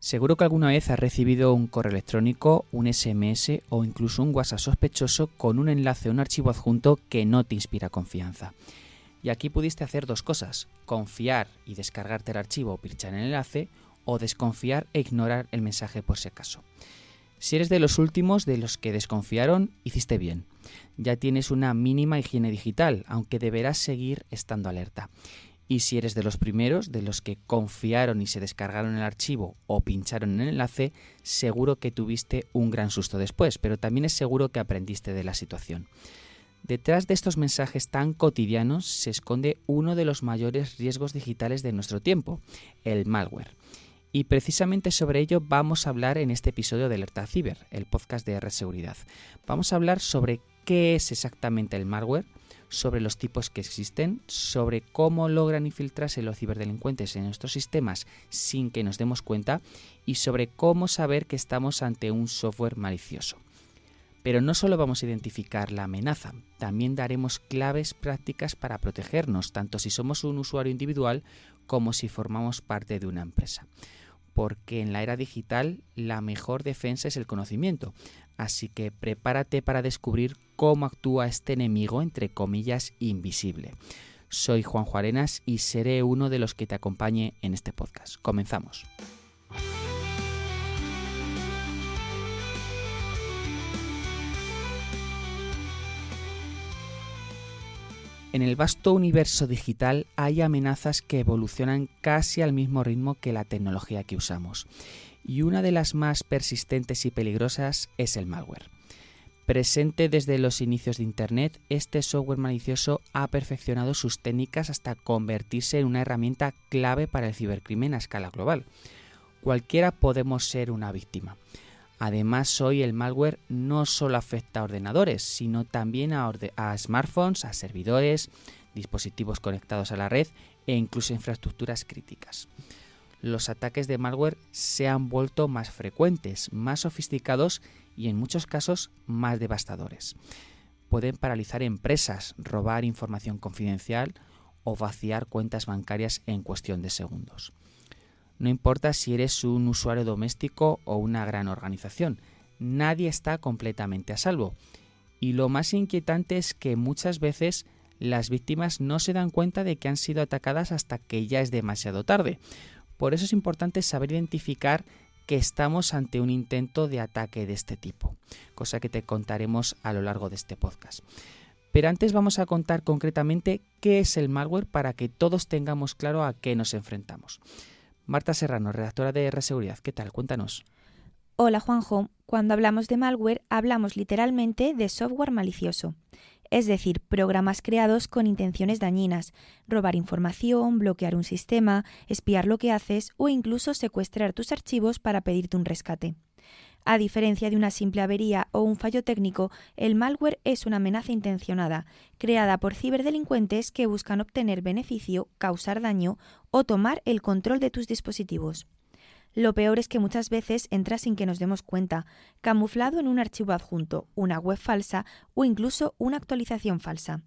Seguro que alguna vez has recibido un correo electrónico, un SMS o incluso un WhatsApp sospechoso con un enlace o un archivo adjunto que no te inspira confianza. Y aquí pudiste hacer dos cosas: confiar y descargarte el archivo o pinchar en el enlace, o desconfiar e ignorar el mensaje por si acaso. Si eres de los últimos, de los que desconfiaron, hiciste bien. Ya tienes una mínima higiene digital, aunque deberás seguir estando alerta. Y si eres de los primeros, de los que confiaron y se descargaron el archivo o pincharon en el enlace, seguro que tuviste un gran susto después, pero también es seguro que aprendiste de la situación. Detrás de estos mensajes tan cotidianos se esconde uno de los mayores riesgos digitales de nuestro tiempo, el malware. Y precisamente sobre ello vamos a hablar en este episodio de Alerta Ciber, el podcast de Red Seguridad. Vamos a hablar sobre qué es exactamente el malware, sobre los tipos que existen, sobre cómo logran infiltrarse los ciberdelincuentes en nuestros sistemas sin que nos demos cuenta y sobre cómo saber que estamos ante un software malicioso. Pero no solo vamos a identificar la amenaza, también daremos claves prácticas para protegernos, tanto si somos un usuario individual como si formamos parte de una empresa. Porque en la era digital la mejor defensa es el conocimiento, así que prepárate para descubrir cómo actúa este enemigo, entre comillas, invisible. Soy Juanjo Arenas y seré uno de los que te acompañe en este podcast. Comenzamos. En el vasto universo digital hay amenazas que evolucionan casi al mismo ritmo que la tecnología que usamos. Y una de las más persistentes y peligrosas es el malware. Presente desde los inicios de Internet, este software malicioso ha perfeccionado sus técnicas hasta convertirse en una herramienta clave para el cibercrimen a escala global. Cualquiera podemos ser una víctima. Además, hoy el malware no solo afecta a ordenadores, sino también a smartphones, a servidores, dispositivos conectados a la red e incluso infraestructuras críticas. Los ataques de malware se han vuelto más frecuentes, más sofisticados y en muchos casos más devastadores. Pueden paralizar empresas, robar información confidencial o vaciar cuentas bancarias en cuestión de segundos. No importa si eres un usuario doméstico o una gran organización, nadie está completamente a salvo. Y lo más inquietante es que muchas veces las víctimas no se dan cuenta de que han sido atacadas hasta que ya es demasiado tarde. Por eso es importante saber identificar que estamos ante un intento de ataque de este tipo, cosa que te contaremos a lo largo de este podcast. Pero antes vamos a contar concretamente qué es el malware para que todos tengamos claro a qué nos enfrentamos. Marta Serrano, redactora de Red Seguridad, ¿qué tal? Cuéntanos. Hola Juanjo, cuando hablamos de malware hablamos literalmente de software malicioso, es decir, programas creados con intenciones dañinas, robar información, bloquear un sistema, espiar lo que haces o incluso secuestrar tus archivos para pedirte un rescate. A diferencia de una simple avería o un fallo técnico, el malware es una amenaza intencionada, creada por ciberdelincuentes que buscan obtener beneficio, causar daño o tomar el control de tus dispositivos. Lo peor es que muchas veces entra sin que nos demos cuenta, camuflado en un archivo adjunto, una web falsa o incluso una actualización falsa.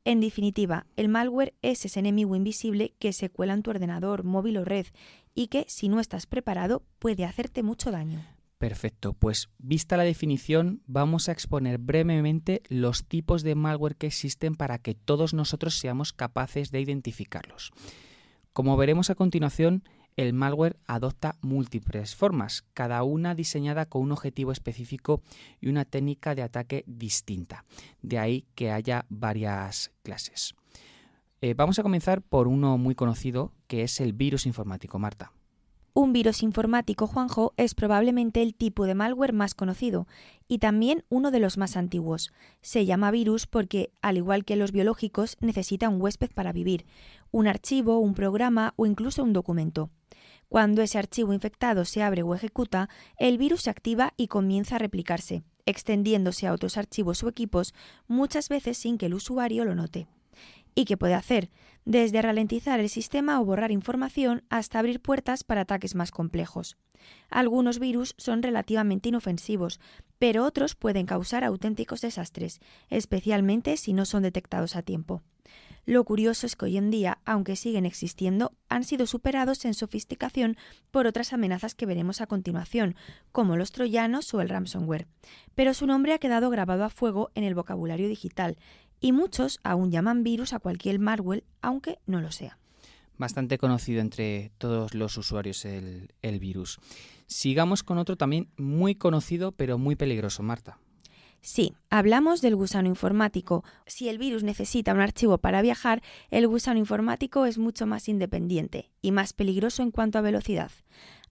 En definitiva, el malware es ese enemigo invisible que se cuela en tu ordenador, móvil o red y que, si no estás preparado, puede hacerte mucho daño. Perfecto, pues vista la definición, vamos a exponer brevemente los tipos de malware que existen para que todos nosotros seamos capaces de identificarlos. Como veremos a continuación, el malware adopta múltiples formas, cada una diseñada con un objetivo específico y una técnica de ataque distinta. De ahí que haya varias clases. Vamos a comenzar por uno muy conocido, que es el virus informático. Marta. Un virus informático, Juanjo, es probablemente el tipo de malware más conocido y también uno de los más antiguos. Se llama virus porque, al igual que los biológicos, necesita un huésped para vivir, un archivo, un programa o incluso un documento. Cuando ese archivo infectado se abre o ejecuta, el virus se activa y comienza a replicarse, extendiéndose a otros archivos o equipos, muchas veces sin que el usuario lo note. ¿Y qué puede hacer? Desde ralentizar el sistema o borrar información hasta abrir puertas para ataques más complejos. Algunos virus son relativamente inofensivos, pero otros pueden causar auténticos desastres, especialmente si no son detectados a tiempo. Lo curioso es que hoy en día, aunque siguen existiendo, han sido superados en sofisticación por otras amenazas que veremos a continuación, como los troyanos o el ransomware. Pero su nombre ha quedado grabado a fuego en el vocabulario digital, y muchos aún llaman virus a cualquier malware, aunque no lo sea. Bastante conocido entre todos los usuarios el virus. Sigamos con otro también muy conocido pero muy peligroso, Marta. Sí, hablamos del gusano informático. Si el virus necesita un archivo para viajar, el gusano informático es mucho más independiente y más peligroso en cuanto a velocidad.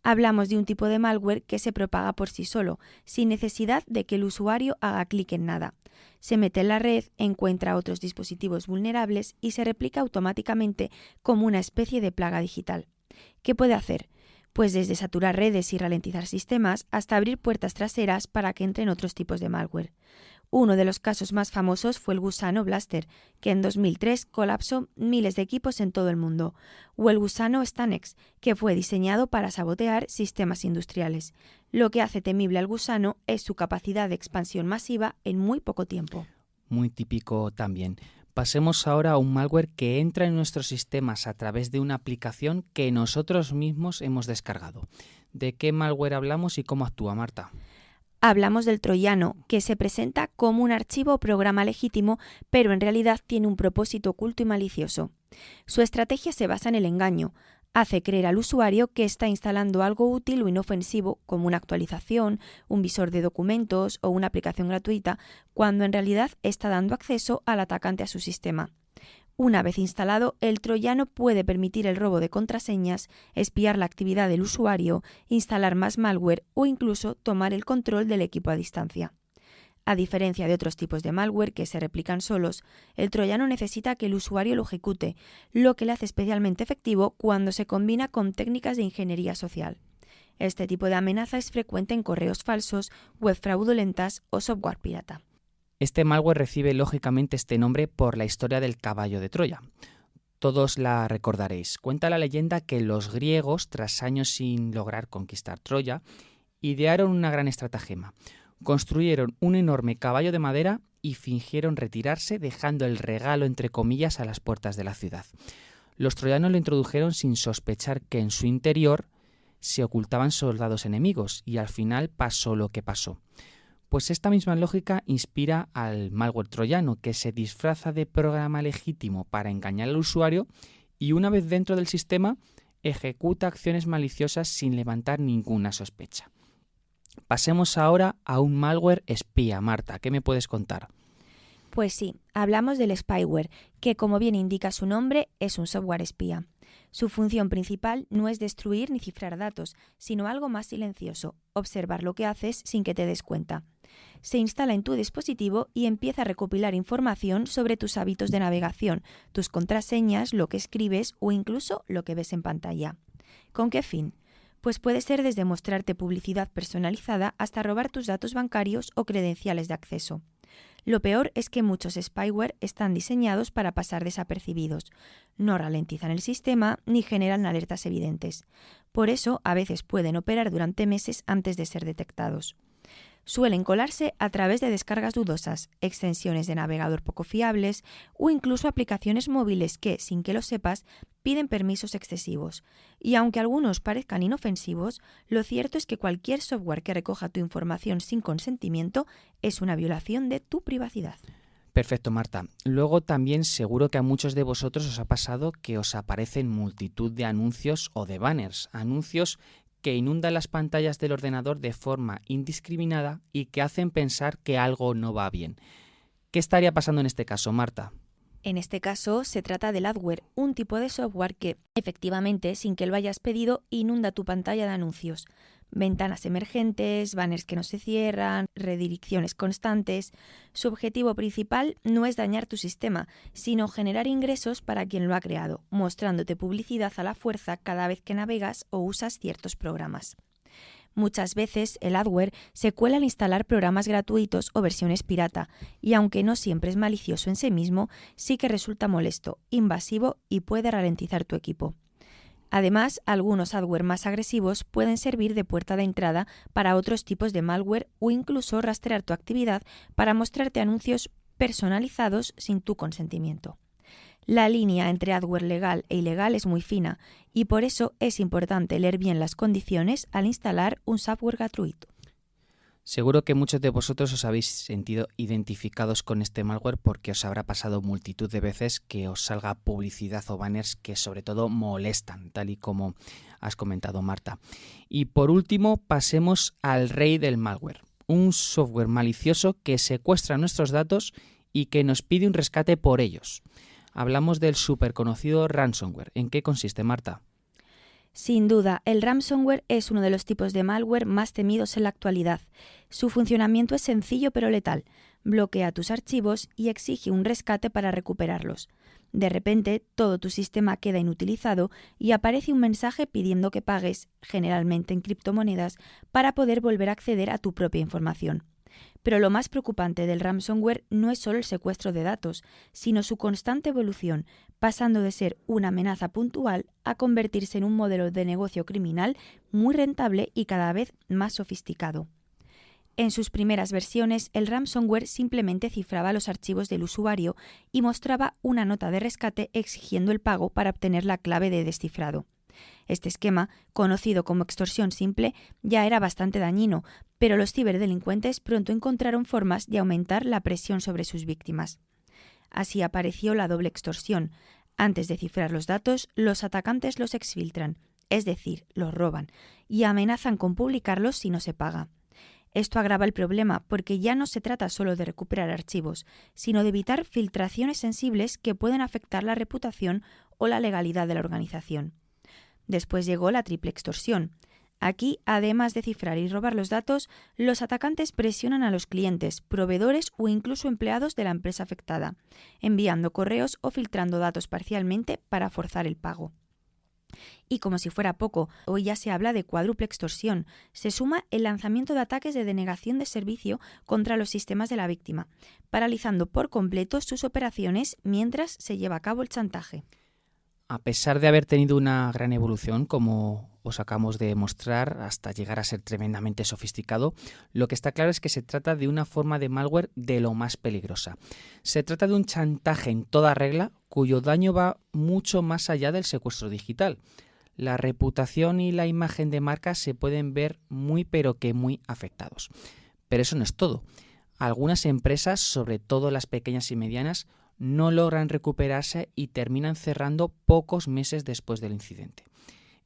Hablamos de un tipo de malware que se propaga por sí solo, sin necesidad de que el usuario haga clic en nada. Se mete en la red, encuentra otros dispositivos vulnerables y se replica automáticamente como una especie de plaga digital. ¿Qué puede hacer? Pues desde saturar redes y ralentizar sistemas hasta abrir puertas traseras para que entren otros tipos de malware. Uno de los casos más famosos fue el gusano Blaster, que en 2003 colapsó miles de equipos en todo el mundo, o el gusano Stanex, que fue diseñado para sabotear sistemas industriales. Lo que hace temible al gusano es su capacidad de expansión masiva en muy poco tiempo. Muy típico también. Pasemos ahora a un malware que entra en nuestros sistemas a través de una aplicación que nosotros mismos hemos descargado. ¿De qué malware hablamos y cómo actúa, Marta? Hablamos del troyano, que se presenta como un archivo o programa legítimo, pero en realidad tiene un propósito oculto y malicioso. Su estrategia se basa en el engaño. Hace creer al usuario que está instalando algo útil o inofensivo, como una actualización, un visor de documentos o una aplicación gratuita, cuando en realidad está dando acceso al atacante a su sistema. Una vez instalado, el troyano puede permitir el robo de contraseñas, espiar la actividad del usuario, instalar más malware o incluso tomar el control del equipo a distancia. A diferencia de otros tipos de malware que se replican solos, el troyano necesita que el usuario lo ejecute, lo que le hace especialmente efectivo cuando se combina con técnicas de ingeniería social. Este tipo de amenaza es frecuente en correos falsos, web fraudulentas o software pirata. Este malware recibe lógicamente este nombre por la historia del caballo de Troya. Todos la recordaréis. Cuenta la leyenda que los griegos, tras años sin lograr conquistar Troya, idearon una gran estratagema. Construyeron un enorme caballo de madera y fingieron retirarse, dejando el regalo entre comillas a las puertas de la ciudad. Los troyanos lo introdujeron sin sospechar que en su interior se ocultaban soldados enemigos y al final pasó lo que pasó. Pues esta misma lógica inspira al malware troyano, que se disfraza de programa legítimo para engañar al usuario y una vez dentro del sistema ejecuta acciones maliciosas sin levantar ninguna sospecha. Pasemos ahora a un malware espía. Marta, ¿qué me puedes contar? Pues sí, hablamos del spyware, que como bien indica su nombre, es un software espía. Su función principal no es destruir ni cifrar datos, sino algo más silencioso, observar lo que haces sin que te des cuenta. Se instala en tu dispositivo y empieza a recopilar información sobre tus hábitos de navegación, tus contraseñas, lo que escribes o incluso lo que ves en pantalla. ¿Con qué fin? Pues puede ser desde mostrarte publicidad personalizada hasta robar tus datos bancarios o credenciales de acceso. Lo peor es que muchos spyware están diseñados para pasar desapercibidos. No ralentizan el sistema ni generan alertas evidentes. Por eso, a veces pueden operar durante meses antes de ser detectados. Suelen colarse a través de descargas dudosas, extensiones de navegador poco fiables o incluso aplicaciones móviles que, sin que lo sepas, piden permisos excesivos. Y aunque algunos parezcan inofensivos, lo cierto es que cualquier software que recoja tu información sin consentimiento es una violación de tu privacidad. Perfecto, Marta. Luego también seguro que a muchos de vosotros os ha pasado que os aparecen multitud de anuncios o de banners, anuncios que inundan las pantallas del ordenador de forma indiscriminada y que hacen pensar que algo no va bien. ¿Qué estaría pasando en este caso, Marta? En este caso se trata del adware, un tipo de software que, efectivamente, sin que lo hayas pedido, inunda tu pantalla de anuncios. Ventanas emergentes, banners que no se cierran, redirecciones constantes. Su objetivo principal no es dañar tu sistema, sino generar ingresos para quien lo ha creado, mostrándote publicidad a la fuerza cada vez que navegas o usas ciertos programas. Muchas veces el adware se cuela al instalar programas gratuitos o versiones pirata, y aunque no siempre es malicioso en sí mismo, sí que resulta molesto, invasivo y puede ralentizar tu equipo. Además, algunos adware más agresivos pueden servir de puerta de entrada para otros tipos de malware o incluso rastrear tu actividad para mostrarte anuncios personalizados sin tu consentimiento. La línea entre adware legal e ilegal es muy fina y por eso es importante leer bien las condiciones al instalar un software gratuito. Seguro que muchos de vosotros os habéis sentido identificados con este malware porque os habrá pasado multitud de veces que os salga publicidad o banners que sobre todo molestan, tal y como has comentado, Marta. Y por último, pasemos al rey del malware, un software malicioso que secuestra nuestros datos y que nos pide un rescate por ellos. Hablamos del superconocido ransomware. ¿En qué consiste, Marta? Sin duda, el ransomware es uno de los tipos de malware más temidos en la actualidad. Su funcionamiento es sencillo pero letal. Bloquea tus archivos y exige un rescate para recuperarlos. De repente, todo tu sistema queda inutilizado y aparece un mensaje pidiendo que pagues, generalmente en criptomonedas, para poder volver a acceder a tu propia información. Pero lo más preocupante del ransomware no es solo el secuestro de datos, sino su constante evolución, pasando de ser una amenaza puntual a convertirse en un modelo de negocio criminal muy rentable y cada vez más sofisticado. En sus primeras versiones, el ransomware simplemente cifraba los archivos del usuario y mostraba una nota de rescate exigiendo el pago para obtener la clave de descifrado. Este esquema, conocido como extorsión simple, ya era bastante dañino, pero los ciberdelincuentes pronto encontraron formas de aumentar la presión sobre sus víctimas. Así apareció la doble extorsión. Antes de cifrar los datos, los atacantes los exfiltran, es decir, los roban, y amenazan con publicarlos si no se paga. Esto agrava el problema porque ya no se trata solo de recuperar archivos, sino de evitar filtraciones sensibles que pueden afectar la reputación o la legalidad de la organización. Después llegó la triple extorsión. Aquí, además de cifrar y robar los datos, los atacantes presionan a los clientes, proveedores o incluso empleados de la empresa afectada, enviando correos o filtrando datos parcialmente para forzar el pago. Y como si fuera poco, hoy ya se habla de cuádruple extorsión. Se suma el lanzamiento de ataques de denegación de servicio contra los sistemas de la víctima, paralizando por completo sus operaciones mientras se lleva a cabo el chantaje. A pesar de haber tenido una gran evolución, como os acabamos de mostrar, hasta llegar a ser tremendamente sofisticado, lo que está claro es que se trata de una forma de malware de lo más peligrosa. Se trata de un chantaje en toda regla, cuyo daño va mucho más allá del secuestro digital. La reputación y la imagen de marca se pueden ver muy afectados. Pero eso no es todo. Algunas empresas, sobre todo las pequeñas y medianas, no logran recuperarse y terminan cerrando pocos meses después del incidente.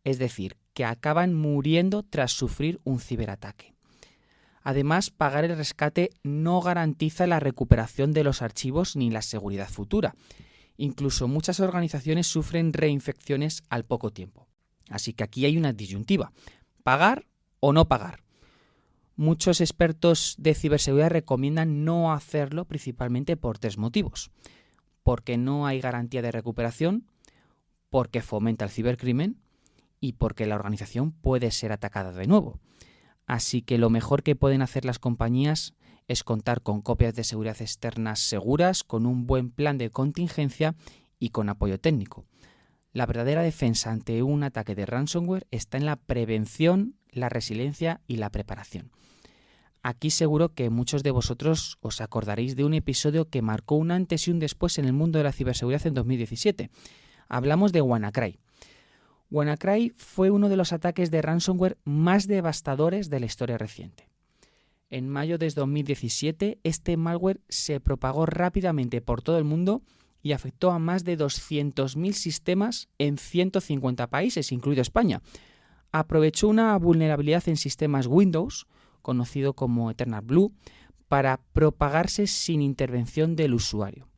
Es decir, que acaban muriendo tras sufrir un ciberataque. Además, pagar el rescate no garantiza la recuperación de los archivos ni la seguridad futura. Incluso muchas organizaciones sufren reinfecciones al poco tiempo. Así que aquí hay una disyuntiva: ¿pagar o no pagar? Muchos expertos de ciberseguridad recomiendan no hacerlo, principalmente por 3 motivos. Porque no hay garantía de recuperación, porque fomenta el cibercrimen y porque la organización puede ser atacada de nuevo. Así que lo mejor que pueden hacer las compañías es contar con copias de seguridad externas seguras, con un buen plan de contingencia y con apoyo técnico. La verdadera defensa ante un ataque de ransomware está en la prevención, la resiliencia y la preparación. Aquí seguro que muchos de vosotros os acordaréis de un episodio que marcó un antes y un después en el mundo de la ciberseguridad en 2017. Hablamos de WannaCry. WannaCry fue uno de los ataques de ransomware más devastadores de la historia reciente. En mayo de 2017, este malware se propagó rápidamente por todo el mundo y afectó a más de 200.000 sistemas en 150 países, incluido España. Aprovechó una vulnerabilidad en sistemas Windows, conocido como Eternal Blue, para propagarse sin intervención del usuario.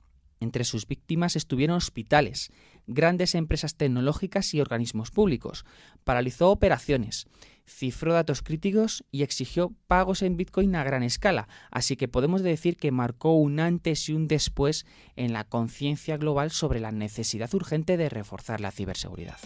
Entre sus víctimas estuvieron hospitales, grandes empresas tecnológicas y organismos públicos. Paralizó operaciones, cifró datos críticos y exigió pagos en Bitcoin a gran escala. Así que podemos decir que marcó un antes y un después en la conciencia global sobre la necesidad urgente de reforzar la ciberseguridad.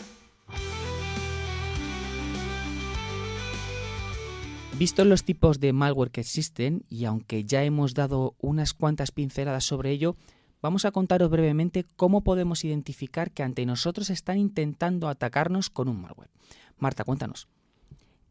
Vistos los tipos de malware que existen, y aunque ya hemos dado unas cuantas pinceladas sobre ello, vamos a contaros brevemente cómo podemos identificar que ante nosotros están intentando atacarnos con un malware. Marta, cuéntanos.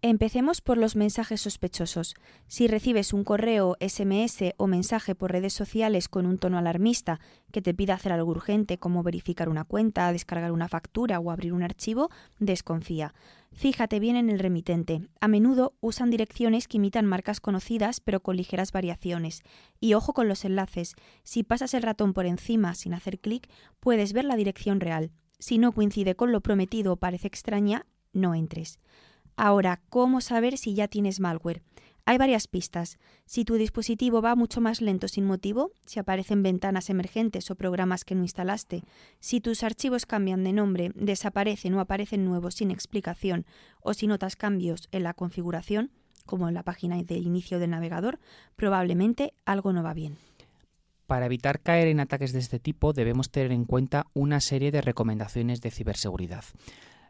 Empecemos por los mensajes sospechosos. Si recibes un correo, SMS o mensaje por redes sociales con un tono alarmista que te pida hacer algo urgente como verificar una cuenta, descargar una factura o abrir un archivo, desconfía. Fíjate bien en el remitente. A menudo usan direcciones que imitan marcas conocidas pero con ligeras variaciones. Y ojo con los enlaces. Si pasas el ratón por encima sin hacer clic, puedes ver la dirección real. Si no coincide con lo prometido o parece extraña, no entres. Ahora, ¿cómo saber si ya tienes malware? Hay varias pistas. Si tu dispositivo va mucho más lento sin motivo, si aparecen ventanas emergentes o programas que no instalaste, si tus archivos cambian de nombre, desaparecen o aparecen nuevos sin explicación, o si notas cambios en la configuración, como en la página de inicio del navegador, probablemente algo no va bien. Para evitar caer en ataques de este tipo, debemos tener en cuenta una serie de recomendaciones de ciberseguridad.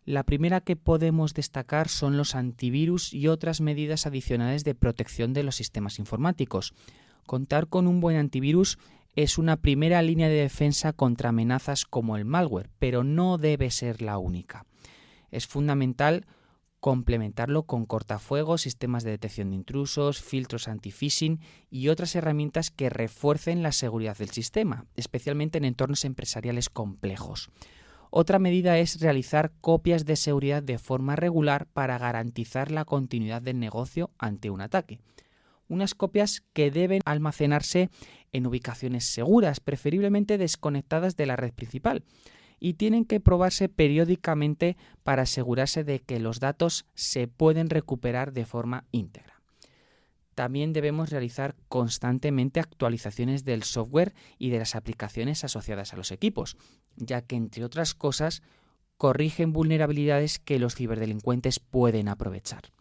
La primera que podemos destacar son los antivirus y otras medidas adicionales de protección de los sistemas informáticos. Contar con un buen antivirus es una primera línea de defensa contra amenazas como el malware, pero no debe ser la única. Es fundamental complementarlo con cortafuegos, sistemas de detección de intrusos, filtros anti-phishing y otras herramientas que refuercen la seguridad del sistema, especialmente en entornos empresariales complejos. Otra medida es realizar copias de seguridad de forma regular para garantizar la continuidad del negocio ante un ataque. Unas copias que deben almacenarse en ubicaciones seguras, preferiblemente desconectadas de la red principal, y tienen que probarse periódicamente para asegurarse de que los datos se pueden recuperar de forma íntegra. También debemos realizar constantemente actualizaciones del software y de las aplicaciones asociadas a los equipos, ya que, entre otras cosas, corrigen vulnerabilidades que los ciberdelincuentes pueden aprovechar.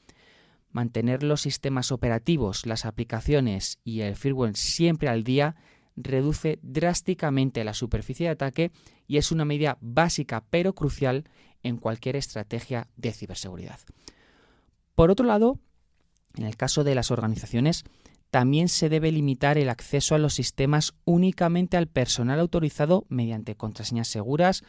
Mantener los sistemas operativos, las aplicaciones y el firmware siempre al día reduce drásticamente la superficie de ataque y es una medida básica pero crucial en cualquier estrategia de ciberseguridad. Por otro lado, en el caso de las organizaciones, también se debe limitar el acceso a los sistemas únicamente al personal autorizado mediante contraseñas seguras,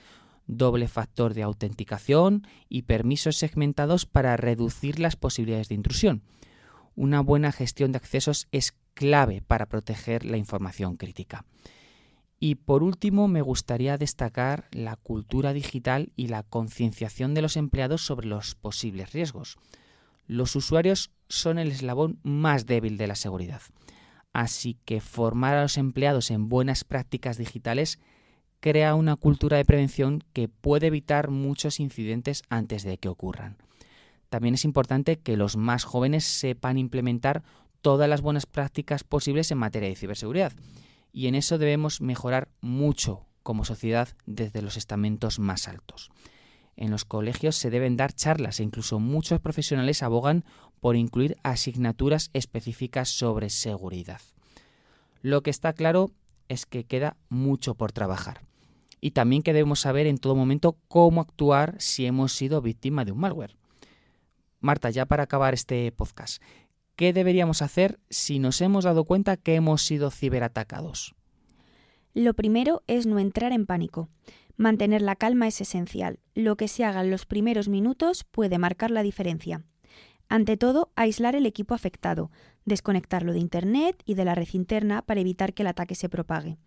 doble factor de autenticación y permisos segmentados para reducir las posibilidades de intrusión. Una buena gestión de accesos es clave para proteger la información crítica. Y por último, me gustaría destacar la cultura digital y la concienciación de los empleados sobre los posibles riesgos. Los usuarios son el eslabón más débil de la seguridad, así que formar a los empleados en buenas prácticas digitales crea una cultura de prevención que puede evitar muchos incidentes antes de que ocurran. También es importante que los más jóvenes sepan implementar todas las buenas prácticas posibles en materia de ciberseguridad, y en eso debemos mejorar mucho como sociedad desde los estamentos más altos. En los colegios se deben dar charlas e incluso muchos profesionales abogan por incluir asignaturas específicas sobre seguridad. Lo que está claro es que queda mucho por trabajar y también que debemos saber en todo momento cómo actuar si hemos sido víctima de un malware. Marta, ya para acabar este podcast, ¿qué deberíamos hacer si nos hemos dado cuenta que hemos sido ciberatacados? Lo primero es no entrar en pánico. Mantener la calma es esencial. Lo que se haga en los primeros minutos puede marcar la diferencia. Ante todo, aislar el equipo afectado, desconectarlo de Internet y de la red interna para evitar que el ataque se propague.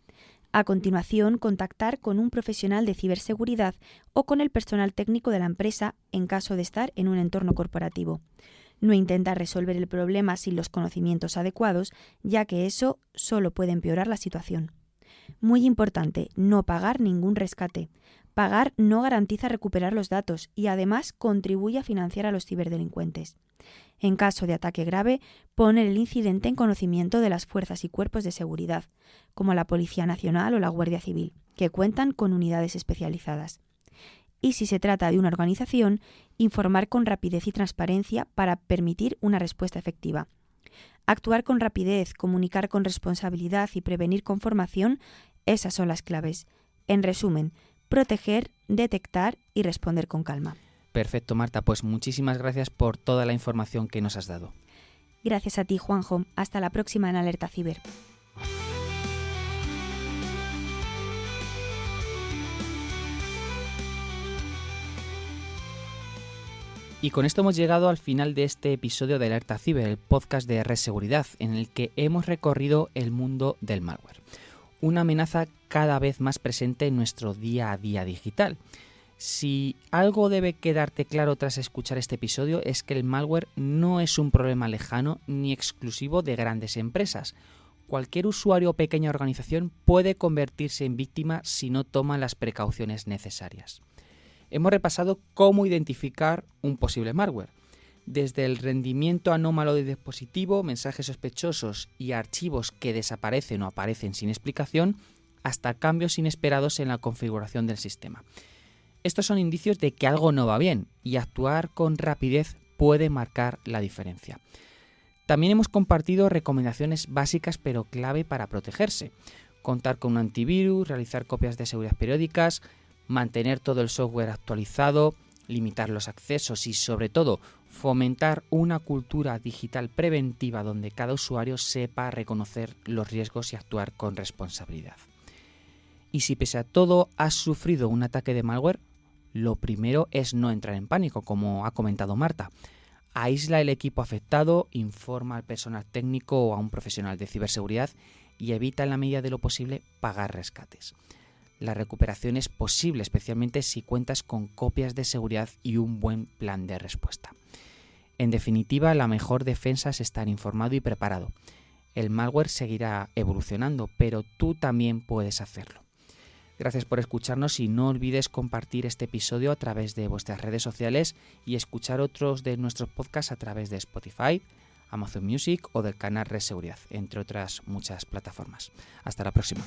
A continuación, contactar con un profesional de ciberseguridad o con el personal técnico de la empresa en caso de estar en un entorno corporativo. No intentar resolver el problema sin los conocimientos adecuados, ya que eso solo puede empeorar la situación. Muy importante, no pagar ningún rescate. Pagar no garantiza recuperar los datos y además contribuye a financiar a los ciberdelincuentes. En caso de ataque grave, poner el incidente en conocimiento de las fuerzas y cuerpos de seguridad, como la Policía Nacional o la Guardia Civil, que cuentan con unidades especializadas. Y si se trata de una organización, informar con rapidez y transparencia para permitir una respuesta efectiva. Actuar con rapidez, comunicar con responsabilidad y prevenir con formación, esas son las claves. En resumen, proteger, detectar y responder con calma. Perfecto, Marta, pues muchísimas gracias por toda la información que nos has dado. Gracias a ti, Juanjo. Hasta la próxima en Alerta Ciber. Y con esto hemos llegado al final de este episodio de Alerta Ciber, el podcast de Red Seguridad, en el que hemos recorrido el mundo del malware. Una amenaza cada vez más presente en nuestro día a día digital. Si algo debe quedarte claro tras escuchar este episodio es que el malware no es un problema lejano ni exclusivo de grandes empresas. Cualquier usuario o pequeña organización puede convertirse en víctima si no toma las precauciones necesarias. Hemos repasado cómo identificar un posible malware, desde el rendimiento anómalo del dispositivo, mensajes sospechosos y archivos que desaparecen o aparecen sin explicación, hasta cambios inesperados en la configuración del sistema. Estos son indicios de que algo no va bien y actuar con rapidez puede marcar la diferencia. También hemos compartido recomendaciones básicas pero clave para protegerse. Contar con un antivirus, realizar copias de seguridad periódicas, mantener todo el software actualizado, limitar los accesos y, sobre todo, fomentar una cultura digital preventiva donde cada usuario sepa reconocer los riesgos y actuar con responsabilidad. Y si pese a todo has sufrido un ataque de malware, lo primero es no entrar en pánico, como ha comentado Marta. Aísla el equipo afectado, informa al personal técnico o a un profesional de ciberseguridad y evita en la medida de lo posible pagar rescates. La recuperación es posible, especialmente si cuentas con copias de seguridad y un buen plan de respuesta. En definitiva, la mejor defensa es estar informado y preparado. El malware seguirá evolucionando, pero tú también puedes hacerlo. Gracias por escucharnos y no olvides compartir este episodio a través de vuestras redes sociales y escuchar otros de nuestros podcasts a través de Spotify, Amazon Music o del canal Red Seguridad, entre otras muchas plataformas. Hasta la próxima.